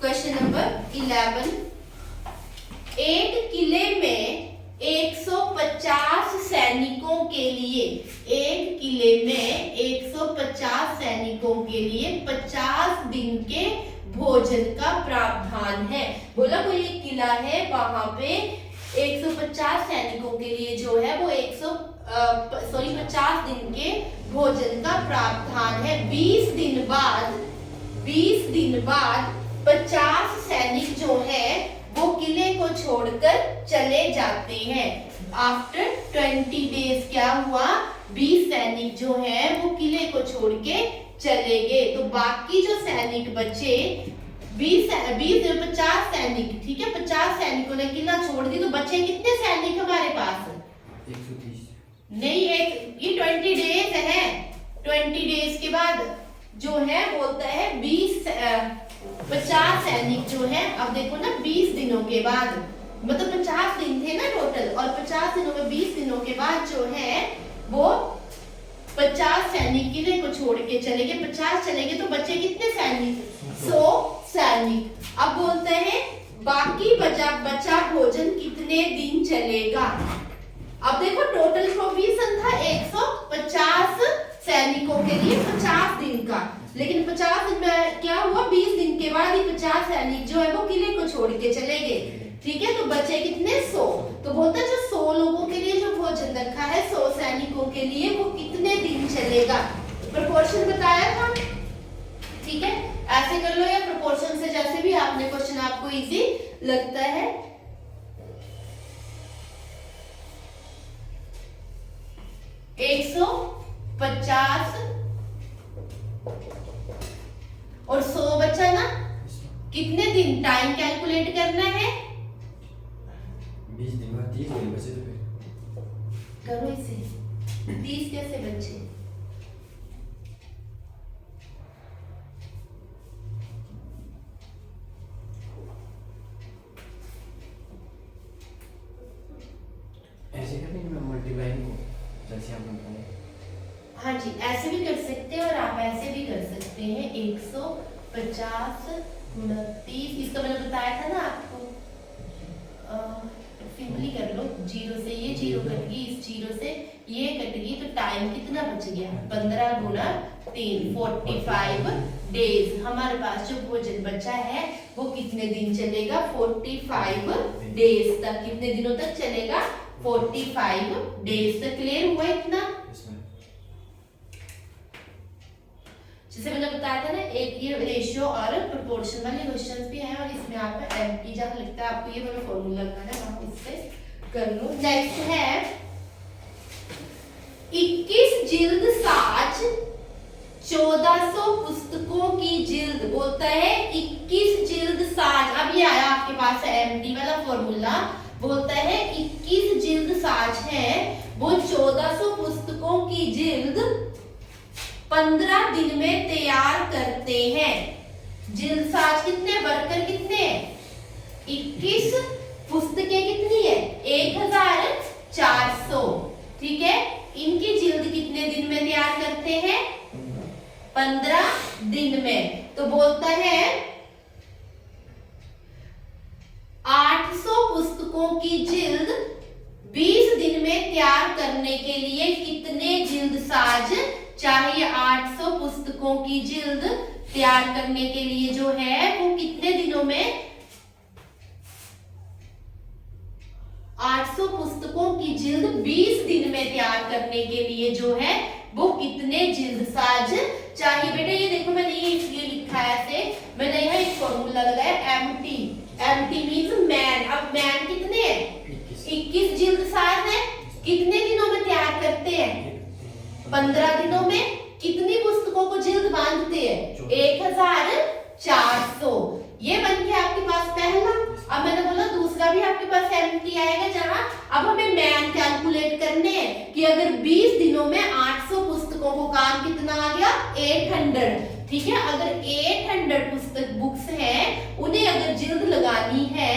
Question number 11, एक किले में 150 सैनिकों के लिए, एक किले में 150 सैनिकों के लिए 50 दिन के भोजन का प्रावधान है। बोला कोई एक किला है, वहां पे 150 सैनिकों के लिए जो है वो 50 दिन के भोजन का प्रावधान है। 20 दिन बाद 50 सैनिक जो है वो किले को छोड़कर चले जाते हैं। आफ्टर 20 डेज क्या हुआ, 20 सैनिक जो है वो किले को छोड़ के चले गए। तो बाकी जो सैनिक बचे 50 सैनिक, ठीक है, 50 सैनिकों ने किला छोड़ दी, तो बचे कितने सैनिक हमारे पास? 130 नहीं, एक ये 20 डेज है। 20 डेज के बाद जो है बोलता है 50 सैनिक जो है, अब देखो ना 20 दिनों के बाद, मतलब 50 दिन थे ना टोटल, और 50 दिनों में 20 दिनों के बाद जो है वो 50 सैनिक किले को छोड़ के चले गए। 50 चले गए तो बचे कितने सैनिक? 100 सैनिक। अब बोलते हैं बाकी बचा भोजन कितने दिन चलेगा। अब देखो टोटल प्रोविजन था 150 सैनिकों के लिए 50 दिन का, लेकिन 50 दिन में क्या हुआ, 20 दिन के बाद ही 50 सैनिक जो है वो किले को छोड़ के चले गए, ठीक है। तो बचे कितने? 100। तो बोलता है जो 100 लोगों के लिए जो भोजन रखा है 100 सैनिकों के लिए, वो कितने दिन चलेगा। प्रोपोर्शन बताया था, ठीक है, ऐसे कर लो या प्रोपोर्शन से जैसे भी आपने क्वेश्चन आपको इजी लगता है। 150 और 100 बचा ना, कितने दिन टाइम कैलकुलेट करना है? 20 दिन बाद 30 दिन बचे तो फिर करो इसे, 30 कैसे बचे? ऐसे करेंगे मैं मल्टीप्लाइंग को जैसे आपने बताया। हाँ जी, ऐसे भी कर सकते हैं और आप ऐसे भी कर सकते हैं। 150 गुणा 30, इसका मैंने बताया था ना आपको, सिंपली कर लो, 0 से ये 0 कट गई, इस 0 से ये कट गई, तो टाइम कितना बच गया? 15 गुणा 3, 45 डेज। हमारे पास जो भोजन बचा है वो कितने दिन चलेगा? 45 डेज तक। कितने दिनों तक चलेगा? 45 डेज तक। क्लियर हुआ इतना? जैसे मैंने बताया था ना, एक ये रेशियो और प्रोपोर्शन वाले क्वेश्चंस भी हैं, और इसमें आपका एमटी जहां लगता है आपको ये वाला फॉर्मूला लगाना है, आप इससे कर लो। नेक्स्ट है 21 जिल्द साज 1400 पुस्तकों की जिल्द। बोलता है 21 जिल्द साज। अब ये आया आपके पास एमटी वाला फॉर्मूला। बोलता है 21 जिल्द साज है वो 1400 पुस्तकों की जिल्द 15 दिन में तैयार करते हैं। जिल्द साज कितने, वर्कर कितने? 21, पुस्तकें कितनी है? 1400, ठीक है। इनकी जिल्द कितने दिन में तैयार करते हैं? 15 दिन में। तो बोलता है 800 पुस्तकों की जिल्द 20 दिन में तैयार करने के लिए कितने जिल्द साज चाहिए? 800 पुस्तकों की जिल्द तैयार करने के लिए जो है वो कितने दिनों में, 800 पुस्तकों की जिल्द 20 दिन में तैयार करने के लिए जो है वो कितने जिल्द साज चाहिए। बेटा ये देखो मैंने ये इसलिए लिखा है ऐसे, मैंने यहाँ एक फॉर्मूला लगाया एमटी। MT means man. अब मैन कितने हैं? 21 जिल्द साज है, कितने दिनों में तैयार करते हैं? 15 दिनों में। कितनी पुस्तकों को जिल्द बांधते हैं? 1400। ये बन गया आपके पास पहला। अब मैंने बोला दूसरा भी आपके पास एमटी आएगा, जहां अब हमें मैन कैलकुलेट करने हैं कि अगर 20 दिनों में 800 पुस्तकों को काम कितना आ गया? 800, ठीक है। अगर 800 पुस्तक बुक्स हैं, उन्हें अगर जिल्द लगानी है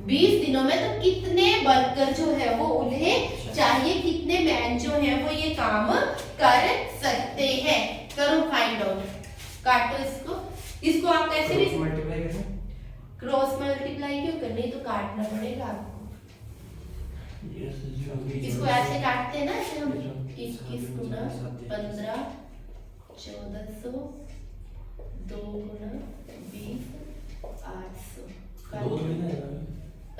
20 दिनों में, तो कितने वर्कर जो है वो उन्हें चाहिए, कितने मैन जो है वो ये काम कर सकते हैं। करो फाइंड आउट, काटो इसको। इसको आप कैसे भी मल्टीप्लाई करें क्रॉस मल्टीप्लाई क्यों करनी, तो काटना पड़ेगा आपको। इसको ऐसे काटते हैं ना, ऐसे हम 21 गुना 15 1400 2 गुना 20 800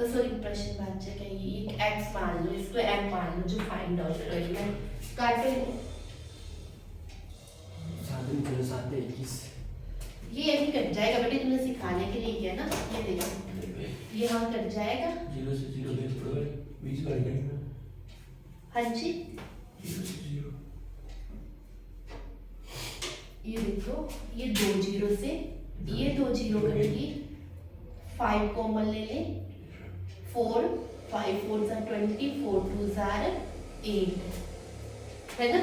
सॉरी प्रश्न वाच्य का ये x मान लो, इसको m मान लो जो फाइंड आउट करेगा। काटो 7×7=21। ये अभी कट जाएगा बेटे, तुमने सिखाने के लिए किया ना, ये देखो ये हाँ कट जाएगा। 0 से 0 बेस बराबर 20 बढ़ जाएगा। हाँ जी 0 से 0 ये देखो, ये 2 जीरो से ये 2 जीरो कटेगी, 5 कॉमन ले ले, 4 5 4 ज़ा 20 4 2 ज़ा 8 है ना,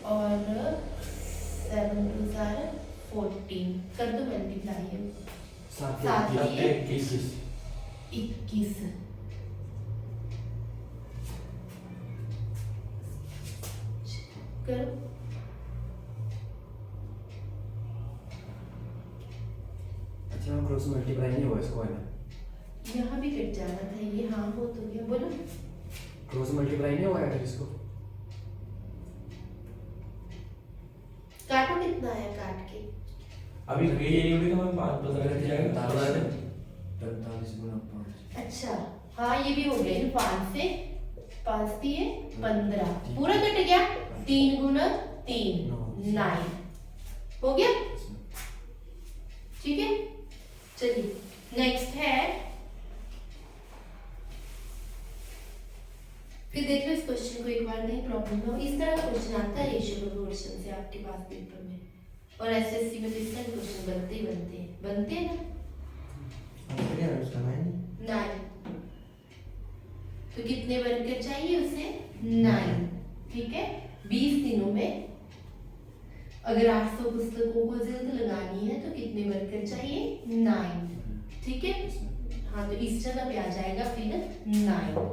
और 7 2 ज़ा 14 कर दो मल्टीप्लाई है। 7 सात या ये 21 करो। अच्छा क्रॉस मल्टीप्लाई नहीं हुआ इसको, है ना? यहाँ भी कट जाना था ये, हाँ हो तो गया, बोलो क्रॉस मल्टीप्लाई नहीं हुआ है फिर इसको। काटो कितना आया, काट के अभी ये नहीं होगा, हमें 5 पता लग जाएगा। 45 गुना 5। अच्छा हाँ ये भी हो गया, इन 5 से 5 दिए 15 पूरा कट गया, 3 गुना 3 9 हो गया, ठीक है। चलिए नेक्स्ट है, फिर देख लो इस क्वेश्चन को एक बार, नहीं प्रॉब्लम हो, इस तरह का क्वेश्चन आता है रेशियो प्रोपोर्शन से आपके पास पेपर में, और एसएससी में तो इस तरह क्वेश्चन बनते हैं ना। 9 तो कितने वर्कर चाहिए उसे, 9, ठीक है। 20 दिनों में अगर 800 पुस्तकों को जिल्द लगानी है तो कितने वर्कर चाहिए, 9, ठीक है। हाँ तो इस जगह पे आ जाएगा फिर 9।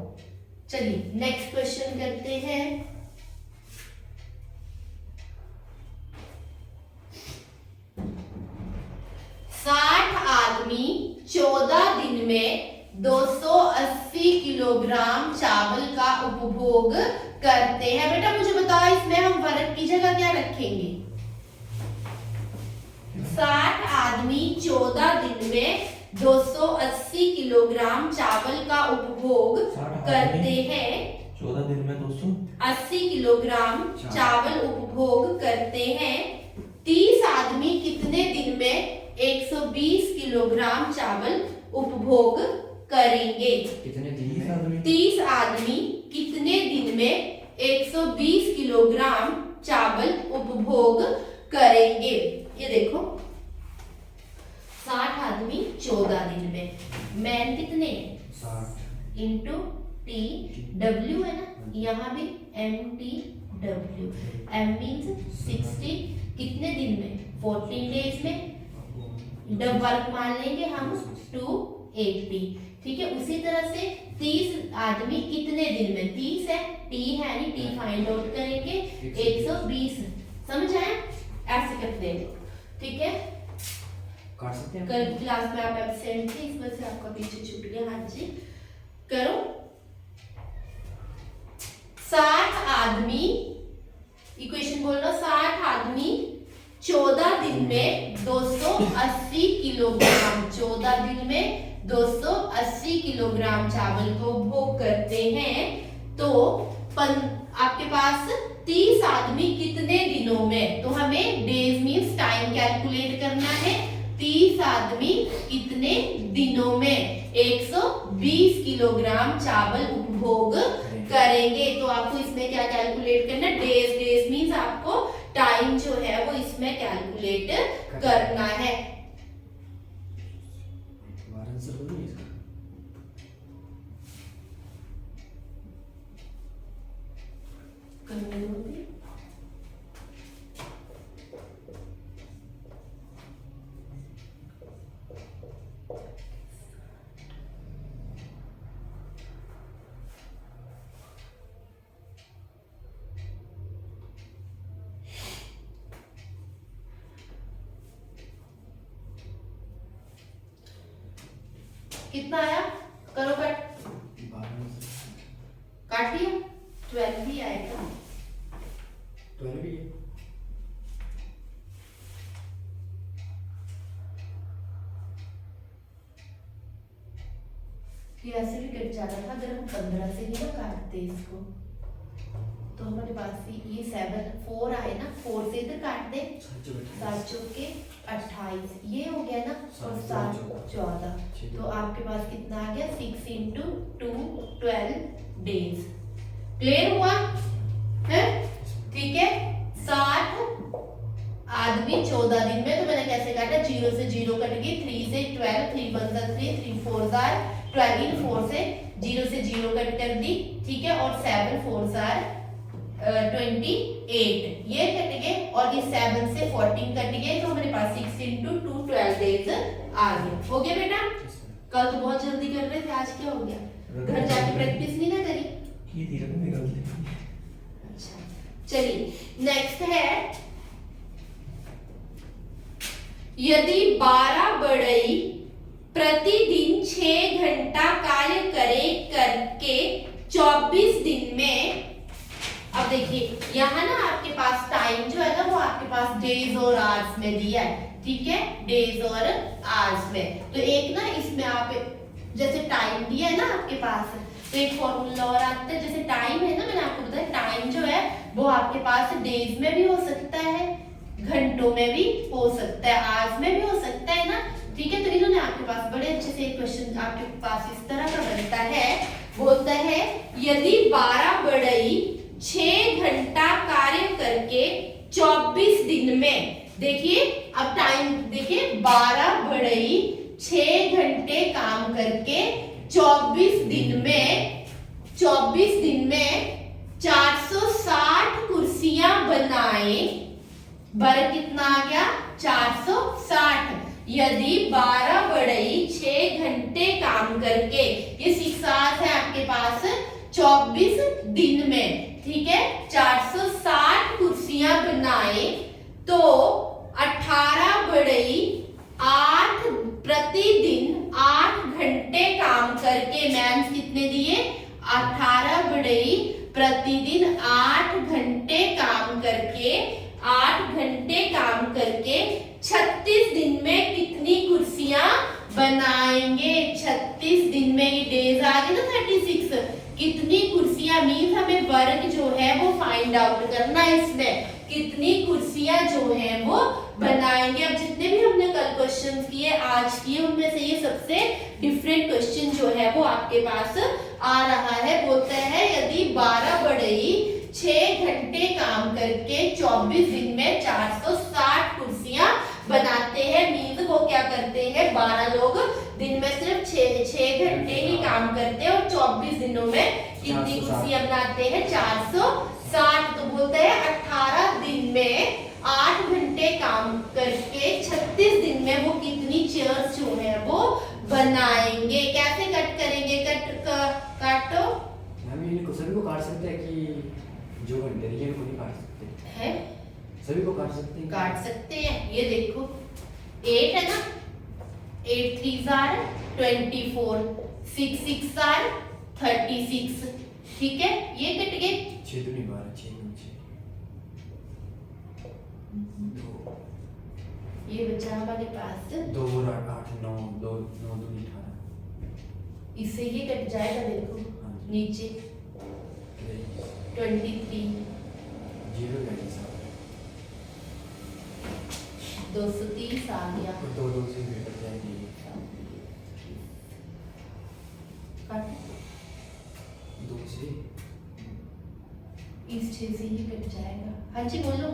चलिए नेक्स्ट क्वेश्चन करते हैं। साठ आदमी 14 दिन में 280 किलोग्राम चावल का उपभोग करते हैं। बेटा मुझे बताओ इसमें हम वर्ग की जगह क्या रखेंगे। 60 आदमी 14 दिन में 280 किलोग्राम चावल का उपभोग करते हैं। 14 दिन में 280 किलोग्राम चावल उपभोग करते हैं। 30 आदमी कितने दिन में 120 किलोग्राम चावल उपभोग करेंगे। कितने दिन में 30 आदमी कितने दिन में 120 किलोग्राम चावल उपभोग करेंगे। ये देखो 60 आदमी 14 दिन में, मैन कितने 60 इंटू टी डब्ल्यू है ना, यहाँ भी M T W, M means 60 कितने दिन में 14 डेज में, डब वर्क मान लेंगे हम 280, ठीक है। उसी तरह से 30 आदमी कितने दिन में, 30 है, टी है नहीं, टी फाइंड आउट करेंगे 120, समझ आया, ऐसे करते हैं, ठीक है। काट सकते हैं कल क्लास में आप एब्सेंट थे, इसमें से आपका पीछे छूट गया, हाँ जी करो। 60 आदमी, इक्वेशन बोलना, 60 आदमी 14 दिन में 280 किलोग्राम, 14 दिन में 280 किलोग्राम चावल को उपभोग करते हैं। तो आपके पास 30 आदमी कितने दिनों में, तो हमें डेज मीन्स टाइम कैलकुलेट करना है। 30 आदमी कितने दिनों में 120 किलोग्राम चावल उपभोग करेंगे। तो आपको इसमें क्या कैलकुलेट करना है, डेज, डेज मीन्स आपको टाइम जो है वो इसमें कैलकुलेट करना है। आंसर बोलिए इसका। करने दोगे कितना आया, करो कट, 12 काट दिया, 12 ही आएगा। 12 भी है। ये ऐसे भी कट जाना था अगर हम 15 से ही ना काटते इसको, तो हमारे पास ये 7 4 आए ना, 4 से इधर काट दे, 7 चौके 28, ये हो गया ना, और 7 14, तो आपके पास कितना आ गया, 6 × 2 12 डेज। क्लियर हुआ है? ठीक है। 60 आदमी 14 दिन में, तो मैंने कैसे काटा, 0 से 0 कट गई, 3 से 12, 3 1 3, 3 4 12, इन 4 से 0 से 0 कट कर दी, ठीक है, और 7 4 28, ये कट गए, और ये 7 से 14 कट गए, तो हमारे पास 6 × 2 12 डेज आ गया। हो गया बेटा? कल तो बहुत जल्दी कर रहे थे, आज क्या हो गया, घर जाके प्रैक्टिस नहीं ना करी? की थी रकम निकल दी। अच्छा चलिए नेक्स्ट है, यदि 12 बढ़ई प्रतिदिन 6 घंटा कार्य करे करके 24 दिन में, अब देखिए यहाँ ना आपके पास टाइम जो है ना वो आपके पास डेज और आवर्स में दिया है, ठीक है, डेज और आवर्स में। तो एक ना इसमें आप जैसे टाइम दिया है ना आपके पास, तो एक फॉर्मूला और आता है, जैसे टाइम है ना, मैंने आपको बताया टाइम जो है वो आपके पास डेज में भी हो सकता है, घंटों में भी हो सकता है, आवर्स में भी हो सकता है ना, ठीक है। तो इन्होंने आपके पास बड़े अच्छे से एक क्वेश्चन आपके पास इस तरह का बनता है, बोलता है यदि 12 बढ़ई 6 घंटा कार्य करके 24 दिन में, देखिए अब टाइम देखिए, 12 बढ़ई 6 घंटे काम करके 24 दिन में 460 कुर्सियां बनाए, वर्ग कितना आ गया, 460। यदि 12 बढ़ई 6 घंटे काम करके, ये 6 आवर्स है आपके पास, 24 दिन में, ठीक है, 460 कुर्सियां बनाए, तो 18 बढ़ई 8 प्रतिदिन 8 घंटे काम करके, मैंस कितने दिए, 18 बढ़ई प्रतिदिन 8 घंटे काम करके, 8 घंटे काम करके 36 दिन में कितनी कुर्सियां बनाएंगे। 36 दिन में ये डेज आ गए ना 36, कितनी कुर्सियां, मीन्स हमें वर्ग जो है वो फाइंड आउट करना है, इसमें कितनी कुर्सियां जो है वो बनाएंगे। अब जितने भी हमने कल क्वेश्चन किए, आज किए, उनमें से ये सबसे डिफरेंट क्वेश्चन जो है वो आपके पास आ रहा है। बोलता है यदि 12 बढ़ई 6 घंटे काम करके 24 दिन में 460 कुर्सियां बनाते हैं, मीन्स वो क्या करते हैं, 12 लोग दिन में सिर्फ 6 घंटे ही काम करते हैं, और 24 दिनों में कितनी कुर्सियां बनाते हैं, 460। तो बोलते हैं 18 दिन में 8 घंटे काम करके 36 दिन में वो कितनी चेयर्स जो है वो बनाएंगे। कैसे कट करेंगे, काटो, हम इनको सभी को काट सकते हैं कि जो घंटे दिए उनको नहीं काट सकते है, सभी को काट सकते हैं, काट सकते हैं। ये देखो 8 है ना, 8 3 are 24, 6 6 are 36, ठीक है, ये कट गए, 6 तो नहीं 12, 6 ये बचा हमारे पास 2 और 8 9 2 9 2 18, इससे ये कट जाएगा, देखो हाँ जी। नीचे 23, 0 का हिसाब 230 आ गया, और 2 2 से भी कट जाएंगे, काट 2 से इस 6 से ही कट जाएगा। हाँ जी बोलो,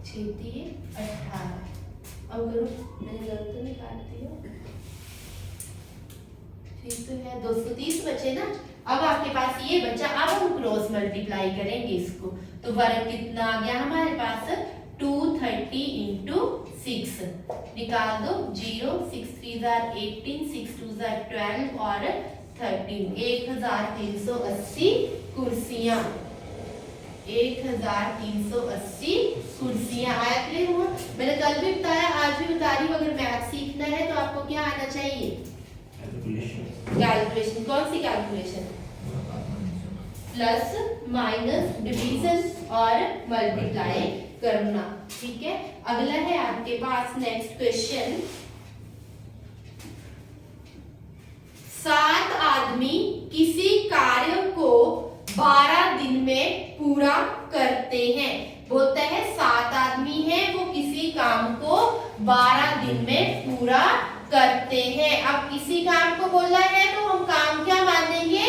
6 3 18, अब करो, मैंने गलत तो नहीं काट दिया, ठीक तो है, 230 बचे ना। अब आपके पास ये बचा, अब हम क्रॉस मल्टीप्लाई करेंगे इसको, तो वर्ग कितना आ गया हमारे पास, 230 × 6, निकाल दो 0, 6 3 are 18, 6 2 are 12 और 13, 1380 कुर्सियां, 1380 कुर्सियां। आया क्लियर हुआ? मैंने कल भी बताया, आज भी बता रही हूँ, अगर मैथ सीखना है तो आपको क्या आना चाहिए? कैलकुलेशन। कौन सी कैलकुलेशन? प्लस माइनस, डिवीजन और मल्टीप्लाई करना। ठीक है, अगला है आपके पास नेक्स्ट क्वेश्चन। 7 आदमी किसी कार्य को 12 दिन में पूरा करते हैं। बोलता है 7 आदमी हैं, वो किसी काम को 12 दिन में पूरा करते हैं। अब किसी काम को बोला है तो हम काम क्या मानेंगे?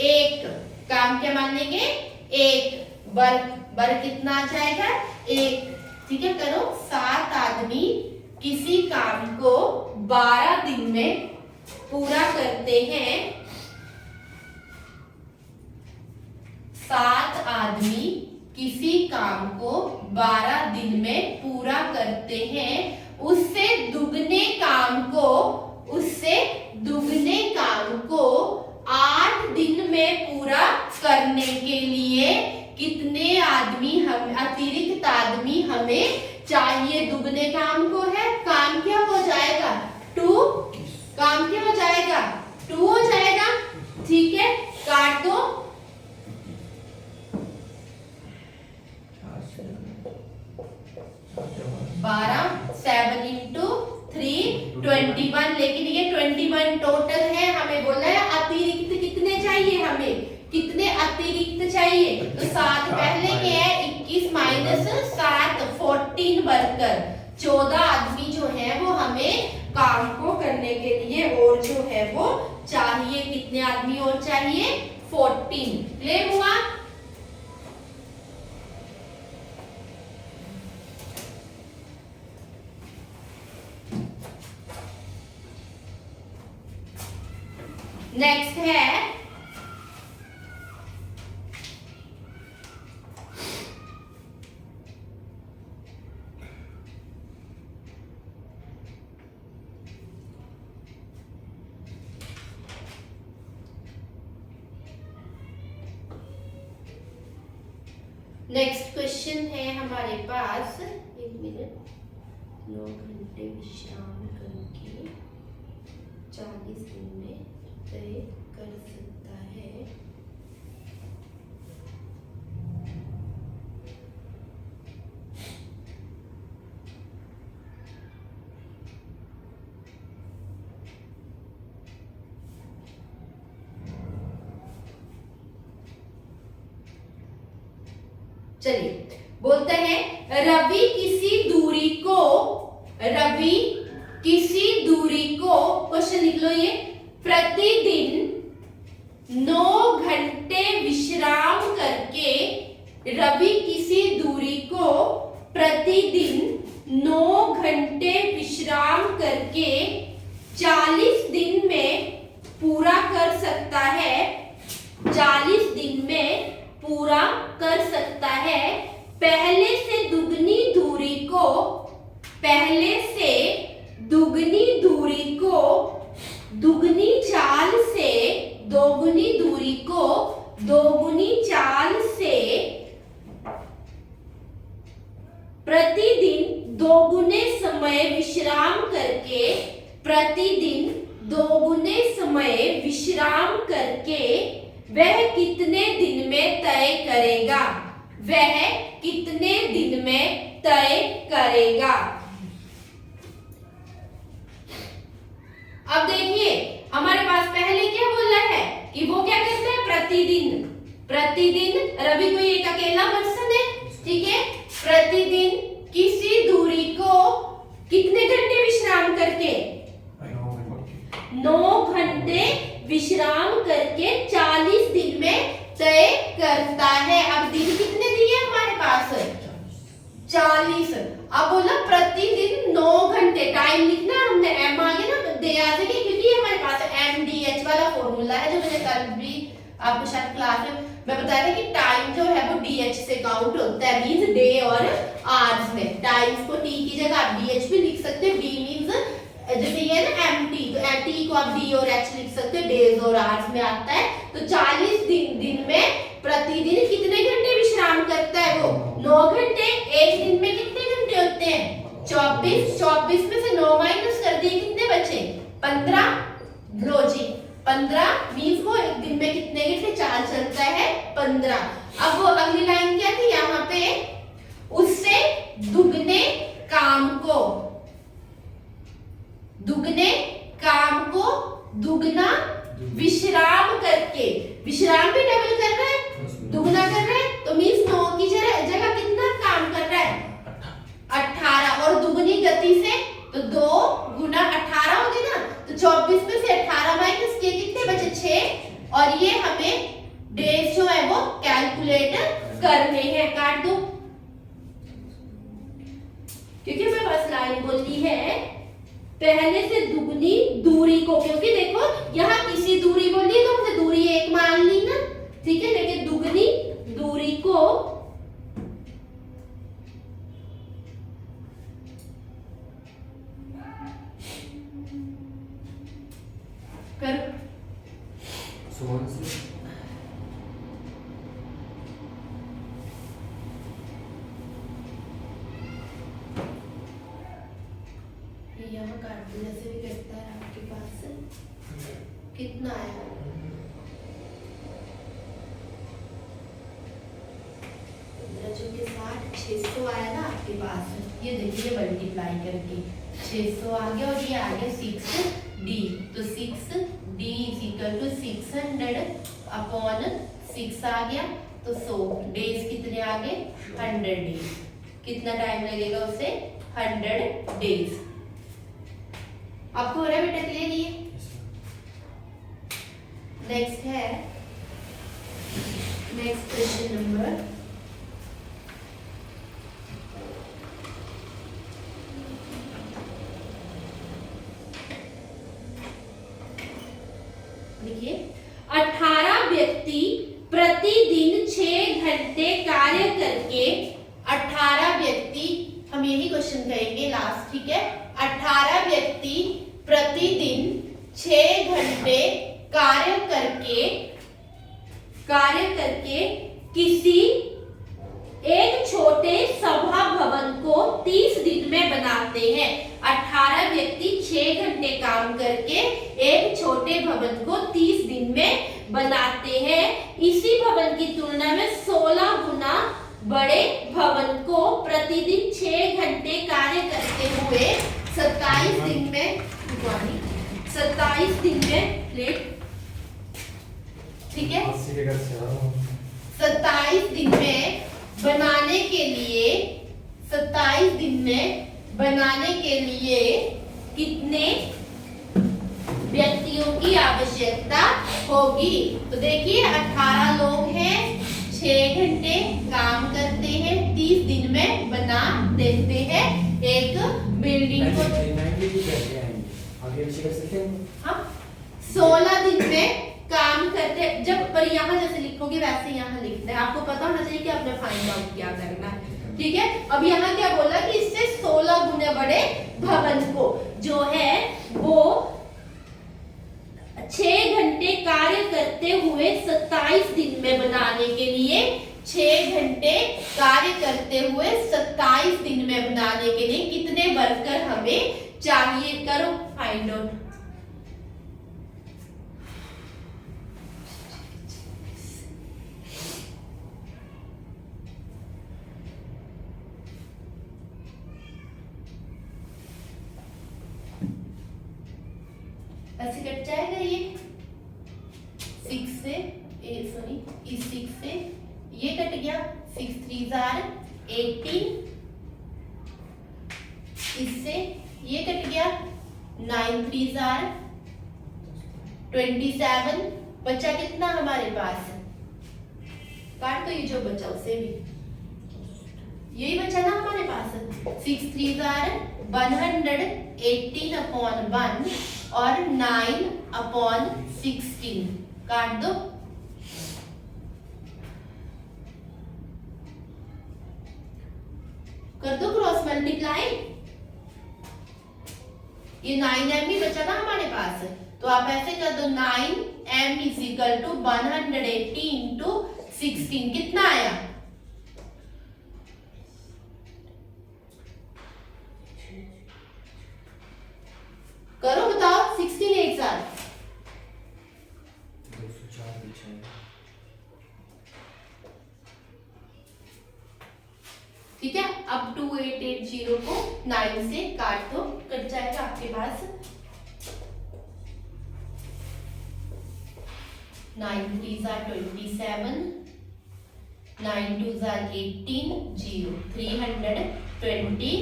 एक। काम क्या मानेंगे? एक। वर्ग कितना आ जाएगा? 1। ठीक है, करो। 7 आदमी किसी काम को 12 दिन में पूरा करते हैं। 7 आदमी किसी काम को 12 दिन में पूरा करते हैं। उससे दुगने काम को 8 दिन में पूरा करने के लिए कितने अतिरिक्त आदमी हमें चाहिए? दुगने काम को है, काम क्या हो जाएगा? 2। काम क्या हो जाएगा? 2 हो जाएगा। ठीक है, काट दो। 12 7 इंटू 3 21। लेकिन ये 21 टोटल है, हमें बोला है अतिरिक्त कितने चाहिए? हमें कितने अतिरिक्त चाहिए? तो 7 पहले के है, 21 माइनस 7 14 वर्कर। 14 आदमी जो है वो हमें काम को करने के लिए और जो है वो चाहिए। कितने आदमी और चाहिए? 14। क्लियर हुआ? नेक्स्ट है नेक्स्ट क्वेश्चन है हमारे पास। 1 मिनट। 9 घंटे विश्राम करके 40 दिन में तय कर सकता है। चलिए, बोलते हैं रवि किसी दूरी को क्वेश्चन लिख लो। ये प्रतिदिन 9 घंटे विश्राम करके रवि किसी दूरी को प्रतिदिन 9 घंटे विश्राम करके 40 दिन में पूरा कर सकता है। 40 दिन में पूरा कर सकता है। पहले से दुगनी दूरी को दुगनी चाल से दोगुनी दूरी को दोगुनी चाल से प्रतिदिन दोगुने समय विश्राम करके वह कितने दिन में तय करेगा? अब देखिए, हमारे पास पहले क्या बोला है कि वो क्या करता है? प्रतिदिन रवि कोई एक अकेला पर्सन है। ठीक है, प्रतिदिन किसी दूरी को कितने घंटे विश्राम करके? 9 घंटे विश्राम करके 40 दिन में तय करता है। अब दिन कितने दिए हमारे पास? 40। अब बोला प्रतिदिन 9 घंटे। टाइम लिखना, हमने एम आगे ना दे आते हैं, क्योंकि हमारे पास MDH वाला फॉर्मूला है जो मैंने कल भी आपको शायद क्लास में मैं बताया था कि टाइम जो है वो DH से काउंट होता है, मींस डे और आवर्स में। टाइम्स को T की जगह आप DH भी लिख सकते हैं। D मींस जैसे ये है ना MT, तो T को आप D और H लिख सकते हो, डेज और आवर्स में आता है। तो 40 दिन में प्रतिदिन कितने घंटे विश्राम करता है वो? 9 घंटे। एक दिन में कितने घंटे होते हैं? 24। 24 में से 9 माइनस कर दिए, कितने बचे? 15। लो जी, 15 मीन्स वो एक दिन में कितने घंटे चाल चलता है? 15। अब वो अगली लाइन क्या थी यहाँ पे? उससे दुगने काम को दुगना विश्राम करके, विश्राम भी डबल कर रहा है, दुगना कर रहा है, तो मीन्स 9 की जगह कितना काम कर रहा है? 18। और दुगनी गति से तो 2 गुना 18 हो गए ना, तो 24 में से 18 माइनस किए, कितने बचे? 6। और ये हमें डेज जो है वो कैलकुलेट करने हैं। काट दो, क्योंकि मैं बस लाइन बोली है पहले से दुगनी दूरी को, क्योंकि देखो यहाँ किसी दूरी बोली है तो हमने दूरी 1 मान ली ना, ठीक है, लेकिन दुगनी दूरी को कर यहाँ काट दो, जैसे भी करता है आपके पास कितना आया? के साथ 600 आया ना आपके पास, ये देखिए मल्टीप्लाई करके 600 आ गया, और ये आ गया 6D, तो 6D is equal to 600 upon 6 आ गया, तो 100 डेज कितने आ गए? 100 डेज। कितना टाइम लगेगा उसे? 100 डेज। आपको हो रहा है बेटा? क्लियर? ये नेक्स्ट है, नेक्स्ट क्वेश्चन नंबर देखिए, 18 व्यक्ति प्रतिदिन 6 घंटे कार्य करके, 18 व्यक्ति, हम यही क्वेश्चन करेंगे लास्ट, ठीक है? 18 व्यक्ति प्रतिदिन 6 घंटे कार्य करके किसी एक छोटे सभा भवन को 30 दिन में बनाते हैं। 18 व्यक्ति 6 घंटे काम करके एक छोटे भवन को 30 दिन में बनाते हैं। इसी भवन की तुलना में 16 गुना बड़े भवन को प्रतिदिन 6 घंटे कार्य करते हुए 27 दिन में 27 दिन में प्लेट, ठीक है, 27 दिन में बनाने के लिए 27 दिन में बनाने के लिए कितने व्यक्तियों की आवश्यकता होगी? तो देखिए 18 लोग हैं, 6 घंटे काम करते हैं, 30 दिन में बना देते हैं एक बिल्डिंग को। हाँ, 16 दिन में काम करते, जब पर यहाँ जैसे लिखोगे वैसे यहाँ लिखना है, आपको पता होना चाहिए कि आपने फाइंड आउट क्या करना है, ठीक है? अब यहाँ क्या बोला कि इससे 16 गुने बड़े भवन को जो है वो 6 घंटे कार्य करते हुए 27 दिन में बनाने के लिए 6 घंटे कार्य करते हुए 27 दिन में बनाने के लिए कितने वर्कर हमें चाहिए? करो फाइंड आउट। ऐसे कट जाएगा ये 6 से, सॉरी इस 6 से ये कट गया, 6 3 जार 18, इससे ये कट गया, 9 3 जार 27, बचा कितना हमारे पास? काट तो ये जो बचा उसे भी, यही बचा ना हमारे पास, 6 3 जार 118 अपॉन 1 और 9 अपॉन 16, काट दो। कर दो क्रॉस मल्टीप्लाई, ये 9m ही बचा ना हमारे पास, तो आप ऐसे कर दो 9m is equal to 180 into 16 कितना आया? करो बताओ 16 एक साथ। 204 पीछे है। ठीक है, अब 2880 को 9 से काट दो, कट जाएगा आपके पास। 9 3s are 27, 9 2s are 18, 0 320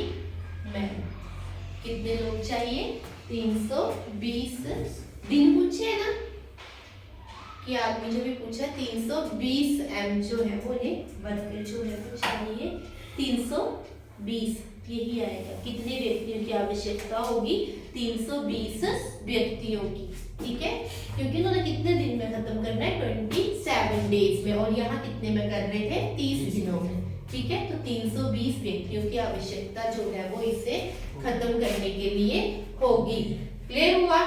में कितने लोग चाहिए? 320 दिन पूछे है ना कि आदमी जो भी पूछा 320 एम जो है वो ये वर्ग जो है वो चाहिए 320, यही आएगा। कितने व्यक्तियों की आवश्यकता होगी? 320 व्यक्तियों की। ठीक है, क्योंकि उन्होंने कितने दिन में खत्म करना है? 27 डेज में, और यहाँ कितने में कर रहे थे? 30 दिनों में। ठीक है, तो 320 व्यक्तियों की आवश्यकता जो है वो इसे खत्म करने के लिए होगी। क्लियर हुआ?